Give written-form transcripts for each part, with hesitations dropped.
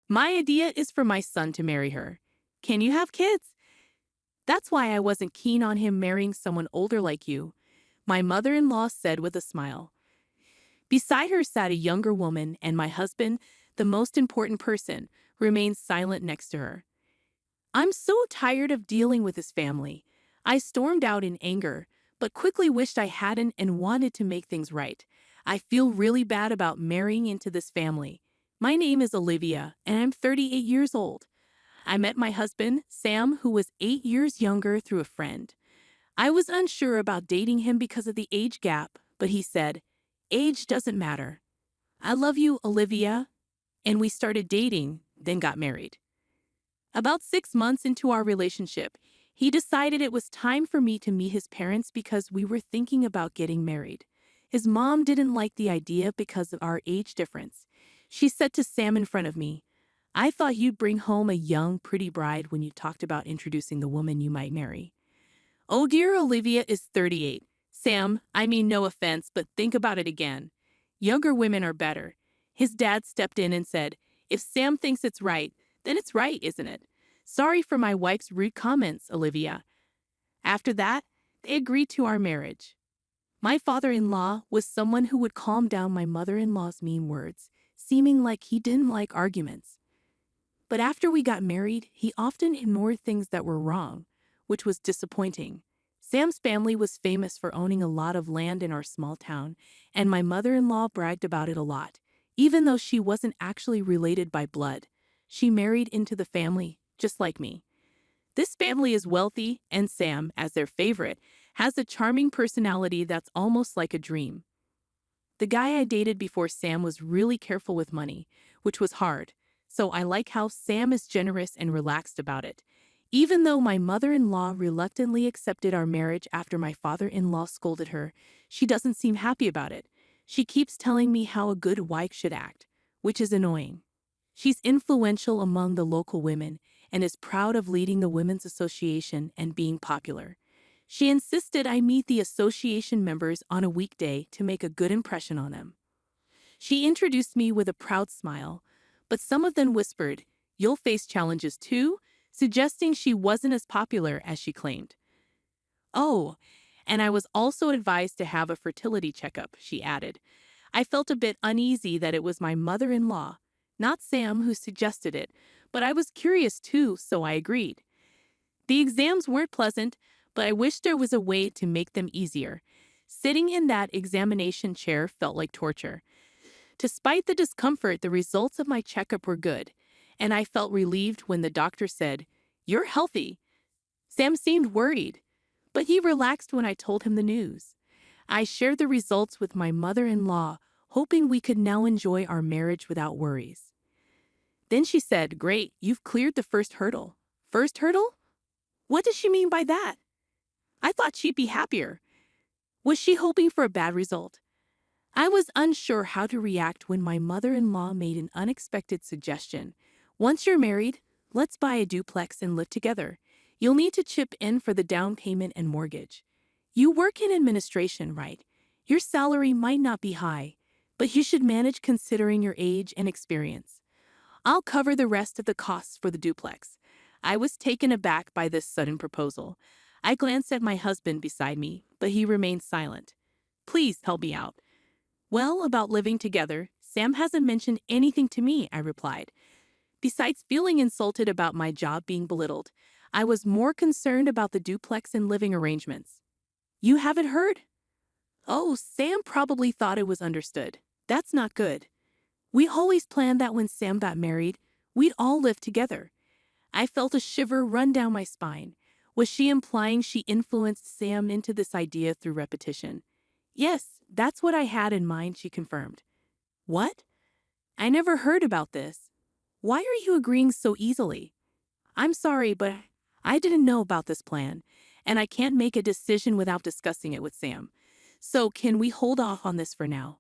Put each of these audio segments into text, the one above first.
My idea is for my son to marry her. Can you have kids? That's why I wasn't keen on him marrying someone older like you, my mother-in-law said with a smile. Beside her sat a younger woman, and my husband, the most important person, remained silent next to her. I'm so tired of dealing with his family. I stormed out in anger, but quickly wished I hadn't and wanted to make things right. I feel really bad about marrying into this family. My name is Olivia, and I'm 38 years old. I met my husband, Sam, who was 8 years younger, through a friend. I was unsure about dating him because of the age gap, but he said, "Age doesn't matter. I love you, Olivia." And we started dating, then got married. About 6 months into our relationship, he decided it was time for me to meet his parents because we were thinking about getting married. His mom didn't like the idea because of our age difference. She said to Sam in front of me, "I thought you'd bring home a young, pretty bride when you talked about introducing the woman you might marry." Oh dear, Olivia is 38. Sam, I mean no offense, but think about it again. Younger women are better. His dad stepped in and said, "If Sam thinks it's right, then it's right, isn't it? Sorry for my wife's rude comments, Olivia." After that, they agreed to our marriage. My father-in-law was someone who would calm down my mother-in-law's mean words, seeming like he didn't like arguments. But after we got married, he often ignored things that were wrong, which was disappointing. Sam's family was famous for owning a lot of land in our small town, and my mother-in-law bragged about it a lot. Even though she wasn't actually related by blood, she married into the family, just like me. This family is wealthy, and Sam, as their favorite, has a charming personality that's almost like a dream. The guy I dated before Sam was really careful with money, which was hard, so I like how Sam is generous and relaxed about it. Even though my mother-in-law reluctantly accepted our marriage after my father-in-law scolded her, she doesn't seem happy about it. She keeps telling me how a good wife should act, which is annoying. She's influential among the local women and is proud of leading the Women's Association and being popular. She insisted I meet the association members on a weekday to make a good impression on them. She introduced me with a proud smile, but some of them whispered, "You'll face challenges too," suggesting she wasn't as popular as she claimed. "Oh, and I was also advised to have a fertility checkup," she added. I felt a bit uneasy that it was my mother-in-law, not Sam, who suggested it, but I was curious too, so I agreed. The exams weren't pleasant, but I wished there was a way to make them easier. Sitting in that examination chair felt like torture. Despite the discomfort, the results of my checkup were good, and I felt relieved when the doctor said, "You're healthy." Sam seemed worried, but he relaxed when I told him the news. I shared the results with my mother-in-law, hoping we could now enjoy our marriage without worries. Then she said, "Great, you've cleared the first hurdle." First hurdle? What does she mean by that? I thought she'd be happier. Was she hoping for a bad result? I was unsure how to react when my mother-in-law made an unexpected suggestion. "Once you're married, let's buy a duplex and live together. You'll need to chip in for the down payment and mortgage. You work in administration, right? Your salary might not be high, but you should manage considering your age and experience. I'll cover the rest of the costs for the duplex." I was taken aback by this sudden proposal. I glanced at my husband beside me, but he remained silent. "Please help me out." "Well, about living together, Sam hasn't mentioned anything to me," I replied. Besides feeling insulted about my job being belittled, I was more concerned about the duplex and living arrangements. "You haven't heard?" "Oh, Sam probably thought it was understood. That's not good. We always planned that when Sam got married, we'd all live together." I felt a shiver run down my spine. Was she implying she influenced Sam into this idea through repetition? "Yes, that's what I had in mind," she confirmed. "What? I never heard about this. Why are you agreeing so easily?" "I'm sorry, but I didn't know about this plan, and I can't make a decision without discussing it with Sam. So can we hold off on this for now?"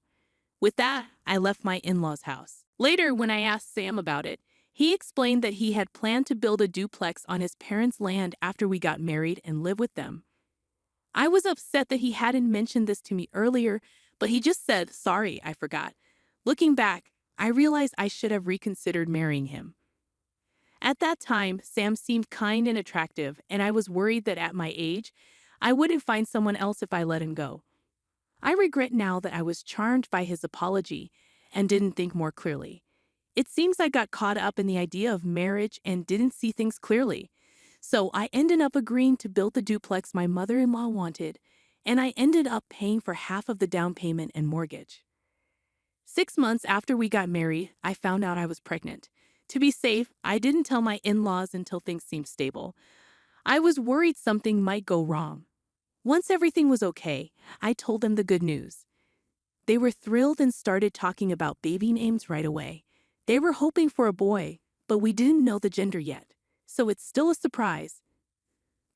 With that, I left my in-laws' house. Later, when I asked Sam about it, he explained that he had planned to build a duplex on his parents' land after we got married and live with them. I was upset that he hadn't mentioned this to me earlier, but he just said, "Sorry, I forgot." Looking back, I realized I should have reconsidered marrying him. At that time, Sam seemed kind and attractive, and I was worried that at my age, I wouldn't find someone else if I let him go. I regret now that I was charmed by his apology and didn't think more clearly. It seems I got caught up in the idea of marriage and didn't see things clearly. So I ended up agreeing to build the duplex my mother-in-law wanted, and I ended up paying for half of the down payment and mortgage. 6 months after we got married, I found out I was pregnant. To be safe, I didn't tell my in-laws until things seemed stable. I was worried something might go wrong. Once everything was okay, I told them the good news. They were thrilled and started talking about baby names right away. They were hoping for a boy, but we didn't know the gender yet, so it's still a surprise.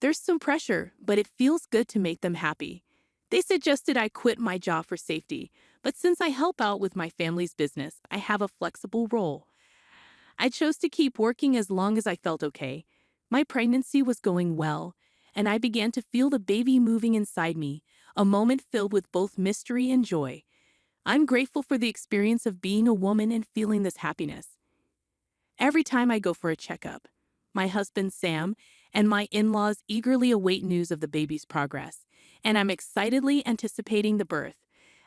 There's some pressure, but it feels good to make them happy. They suggested I quit my job for safety, but since I help out with my family's business, I have a flexible role. I chose to keep working as long as I felt okay. My pregnancy was going well, and I began to feel the baby moving inside me, a moment filled with both mystery and joy. I'm grateful for the experience of being a woman and feeling this happiness. Every time I go for a checkup, my husband Sam and my in-laws eagerly await news of the baby's progress, and I'm excitedly anticipating the birth.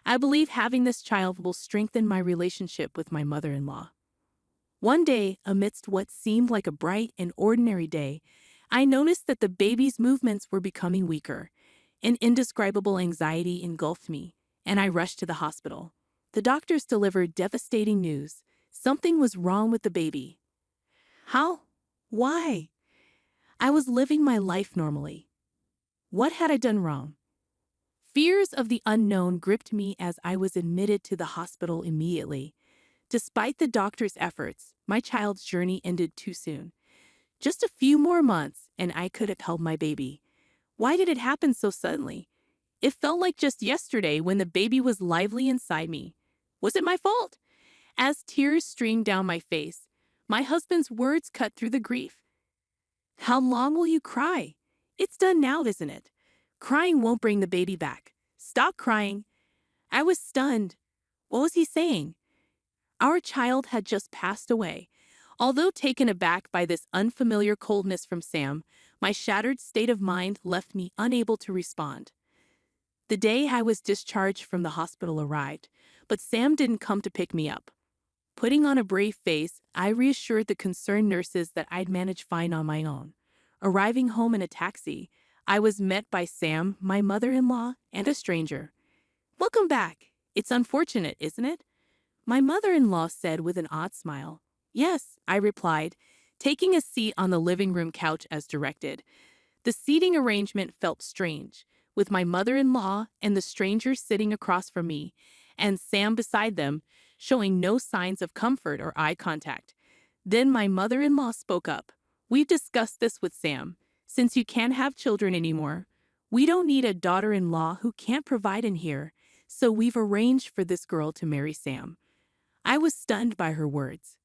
I believe having this child will strengthen my relationship with my mother-in-law. One day, amidst what seemed like a bright and ordinary day, I noticed that the baby's movements were becoming weaker. An indescribable anxiety engulfed me, and I rushed to the hospital. The doctors delivered devastating news. Something was wrong with the baby. How? Why? I was living my life normally. What had I done wrong? Fears of the unknown gripped me as I was admitted to the hospital immediately. Despite the doctor's efforts, my child's journey ended too soon. Just a few more months, and I could have held my baby. Why did it happen so suddenly? It felt like just yesterday when the baby was lively inside me. Was it my fault? As tears streamed down my face, my husband's words cut through the grief. How long will you cry? It's done now, isn't it? Crying won't bring the baby back. Stop crying. I was stunned. What was he saying? Our child had just passed away. Although taken aback by this unfamiliar coldness from Sam, my shattered state of mind left me unable to respond. The day I was discharged from the hospital arrived, but Sam didn't come to pick me up. Putting on a brave face, I reassured the concerned nurses that I'd manage fine on my own. Arriving home in a taxi, I was met by Sam, my mother-in-law, and a stranger. "Welcome back. It's unfortunate, isn't it?" My mother-in-law said with an odd smile. "Yes," I replied, taking a seat on the living room couch as directed. The seating arrangement felt strange, with my mother-in-law and the stranger sitting across from me, and Sam beside them, showing no signs of comfort or eye contact. Then my mother-in-law spoke up. "We've discussed this with Sam. Since you can't have children anymore, we don't need a daughter-in-law who can't provide in here, so we've arranged for this girl to marry Sam." I was stunned by her words.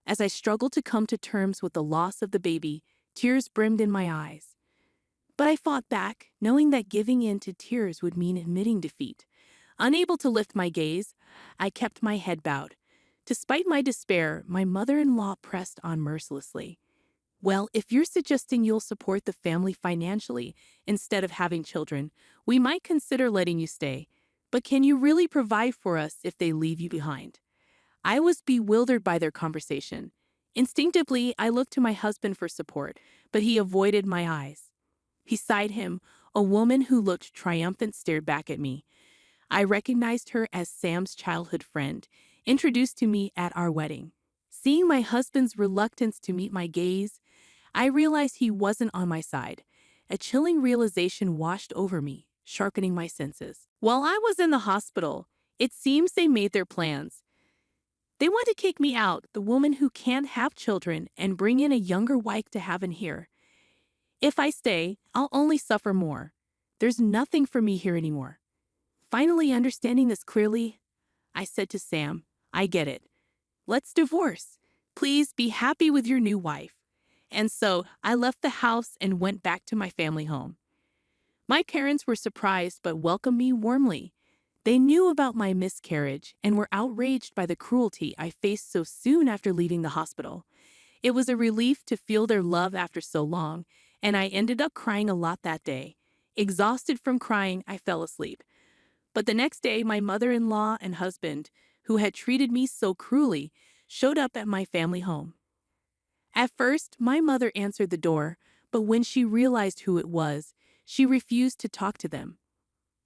As I struggled to come to terms with the loss of the baby, tears brimmed in my eyes. But I fought back, knowing that giving in to tears would mean admitting defeat. Unable to lift my gaze, I kept my head bowed. Despite my despair, my mother-in-law pressed on mercilessly. "Well, if you're suggesting you'll support the family financially instead of having children, we might consider letting you stay. But can you really provide for us if they leave you behind?" I was bewildered by their conversation. Instinctively, I looked to my husband for support, but he avoided my eyes. Beside him, a woman who looked triumphant stared back at me. I recognized her as Sam's childhood friend, introduced to me at our wedding. Seeing my husband's reluctance to meet my gaze, I realized he wasn't on my side. A chilling realization washed over me, sharpening my senses. While I was in the hospital, it seems they made their plans. They want to kick me out, the woman who can't have children, and bring in a younger wife to have in here. If I stay, I'll only suffer more. There's nothing for me here anymore. Finally understanding this clearly, I said to Sam, "I get it. Let's divorce. Please be happy with your new wife." And so I left the house and went back to my family home. My parents were surprised but welcomed me warmly. They knew about my miscarriage and were outraged by the cruelty I faced so soon after leaving the hospital. It was a relief to feel their love after so long, and I ended up crying a lot that day. Exhausted from crying, I fell asleep. But the next day, my mother-in-law and husband, who had treated me so cruelly, showed up at my family home. At first, my mother answered the door, but when she realized who it was, she refused to talk to them.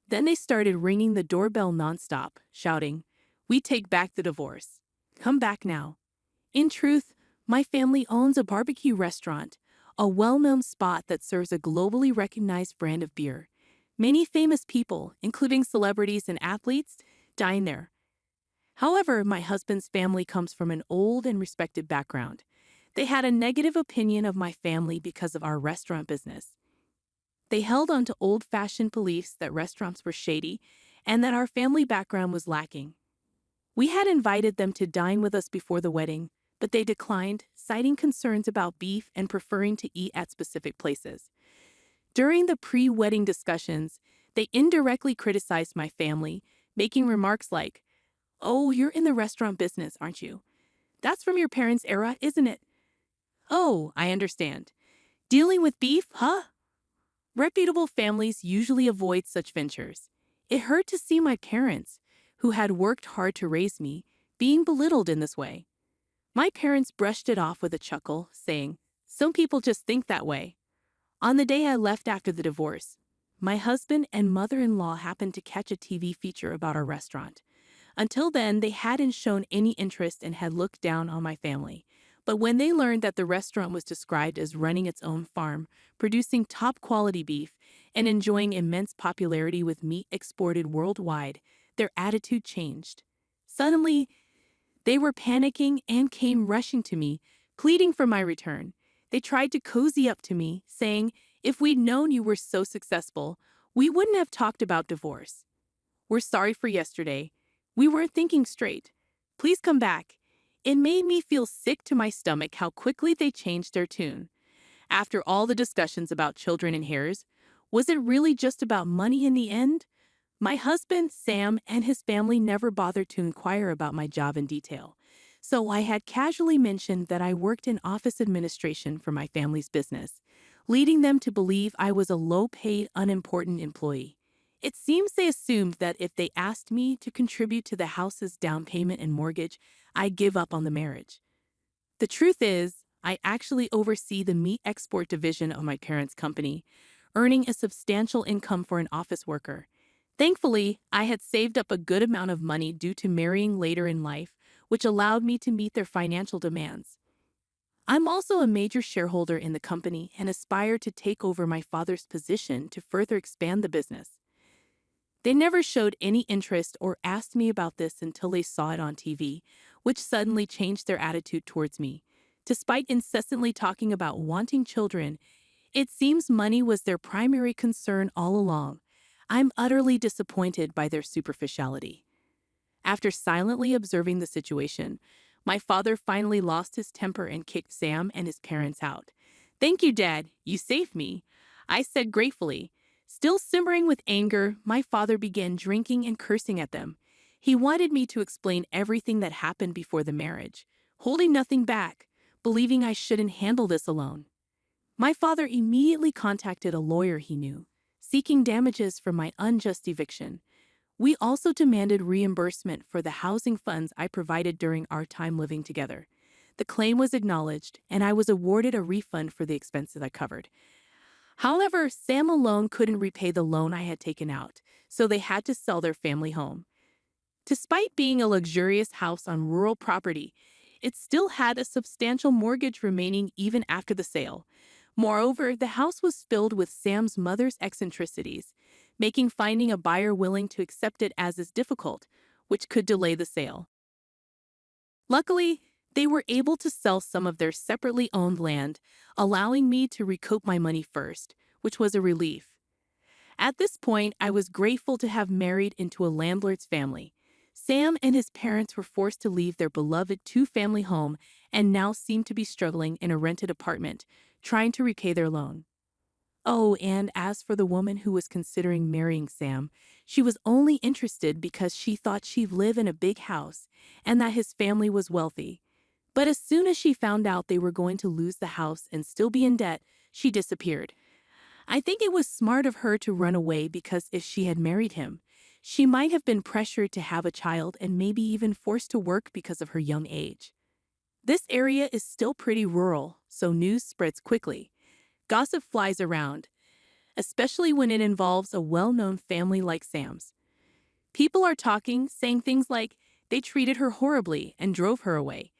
Then they started ringing the doorbell nonstop, shouting, "We take back the divorce. Come back now." In truth, my family owns a barbecue restaurant, a well-known spot that serves a globally recognized brand of beer. Many famous people, including celebrities and athletes, dine there. However, my husband's family comes from an old and respected background. They had a negative opinion of my family because of our restaurant business. They held on to old-fashioned beliefs that restaurants were shady and that our family background was lacking. We had invited them to dine with us before the wedding, but they declined, citing concerns about beef and preferring to eat at specific places. During the pre-wedding discussions, they indirectly criticized my family, making remarks like, "Oh, you're in the restaurant business, aren't you? That's from your parents' era, isn't it? Oh, I understand. Dealing with beef, huh?" Reputable families usually avoid such ventures. It hurt to see my parents, who had worked hard to raise me, being belittled in this way. My parents brushed it off with a chuckle, saying, "Some people just think that way." On the day I left after the divorce, my husband and mother-in-law happened to catch a TV feature about our restaurant. Until then, they hadn't shown any interest and had looked down on my family. But when they learned that the restaurant was described as running its own farm, producing top-quality beef, and enjoying immense popularity with meat exported worldwide, their attitude changed. Suddenly, they were panicking and came rushing to me, pleading for my return. They tried to cozy up to me, saying, "If we'd known you were so successful, we wouldn't have talked about divorce. We're sorry for yesterday. We weren't thinking straight. Please come back." It made me feel sick to my stomach how quickly they changed their tune. After all the discussions about children and heirs, was it really just about money in the end? My husband, Sam, and his family never bothered to inquire about my job in detail, so I had casually mentioned that I worked in office administration for my family's business, leading them to believe I was a low-paid, unimportant employee. It seems they assumed that if they asked me to contribute to the house's down payment and mortgage, I'd give up on the marriage. The truth is, I actually oversee the meat export division of my parents' company, earning a substantial income for an office worker. Thankfully, I had saved up a good amount of money due to marrying later in life, which allowed me to meet their financial demands. I'm also a major shareholder in the company and aspire to take over my father's position to further expand the business. They never showed any interest or asked me about this until they saw it on TV, which suddenly changed their attitude towards me. Despite incessantly talking about wanting children, it seems money was their primary concern all along. I'm utterly disappointed by their superficiality. After silently observing the situation, my father finally lost his temper and kicked Sam and his parents out. "Thank you, Dad. You saved me," I said gratefully. Still simmering with anger, my father began drinking and cursing at them. He wanted me to explain everything that happened before the marriage, holding nothing back, believing I shouldn't handle this alone. My father immediately contacted a lawyer he knew, seeking damages for my unjust eviction. We also demanded reimbursement for the housing funds I provided during our time living together. The claim was acknowledged, and I was awarded a refund for the expenses I covered. However, Sam alone couldn't repay the loan I had taken out, so they had to sell their family home. Despite being a luxurious house on rural property, it still had a substantial mortgage remaining even after the sale. Moreover, the house was filled with Sam's mother's eccentricities, making finding a buyer willing to accept it as is difficult, which could delay the sale. Luckily, they were able to sell some of their separately owned land, allowing me to recoup my money first, which was a relief. At this point, I was grateful to have married into a landlord's family. Sam and his parents were forced to leave their beloved two-family home and now seemed to be struggling in a rented apartment, trying to repay their loan. Oh, and as for the woman who was considering marrying Sam, she was only interested because she thought she'd live in a big house and that his family was wealthy. But as soon as she found out they were going to lose the house and still be in debt, she disappeared. I think it was smart of her to run away because if she had married him, she might have been pressured to have a child and maybe even forced to work because of her young age. This area is still pretty rural, so news spreads quickly. Gossip flies around, especially when it involves a well-known family like Sam's. People are talking, saying things like they treated her horribly and drove her away.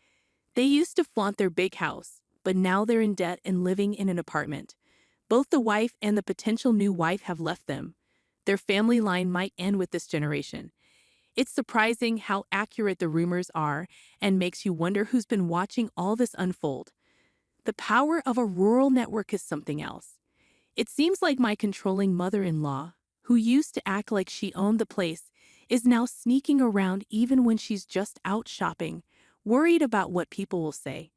They used to flaunt their big house, but now they're in debt and living in an apartment. Both the wife and the potential new wife have left them. Their family line might end with this generation. It's surprising how accurate the rumors are and makes you wonder who's been watching all this unfold. The power of a rural network is something else. It seems like my controlling mother-in-law, who used to act like she owned the place, is now sneaking around even when she's just out shopping, worried about what people will say.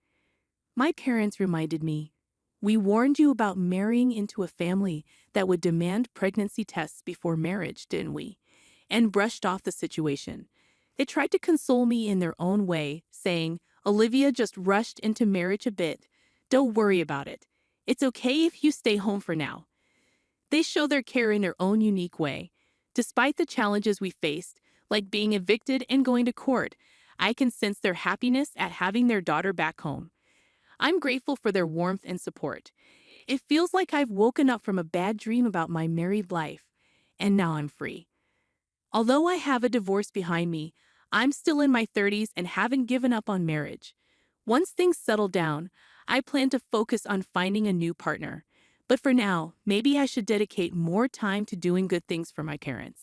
My parents reminded me, we warned you about marrying into a family that would demand pregnancy tests before marriage, didn't we? And brushed off the situation. They tried to console me in their own way, saying, Olivia just rushed into marriage a bit. Don't worry about it. It's okay if you stay home for now. They show their care in their own unique way. Despite the challenges we faced, like being evicted and going to court, I can sense their happiness at having their daughter back home. I'm grateful for their warmth and support. It feels like I've woken up from a bad dream about my married life, and now I'm free. Although I have a divorce behind me, I'm still in my 30s and haven't given up on marriage. Once things settle down, I plan to focus on finding a new partner. But for now, maybe I should dedicate more time to doing good things for my parents.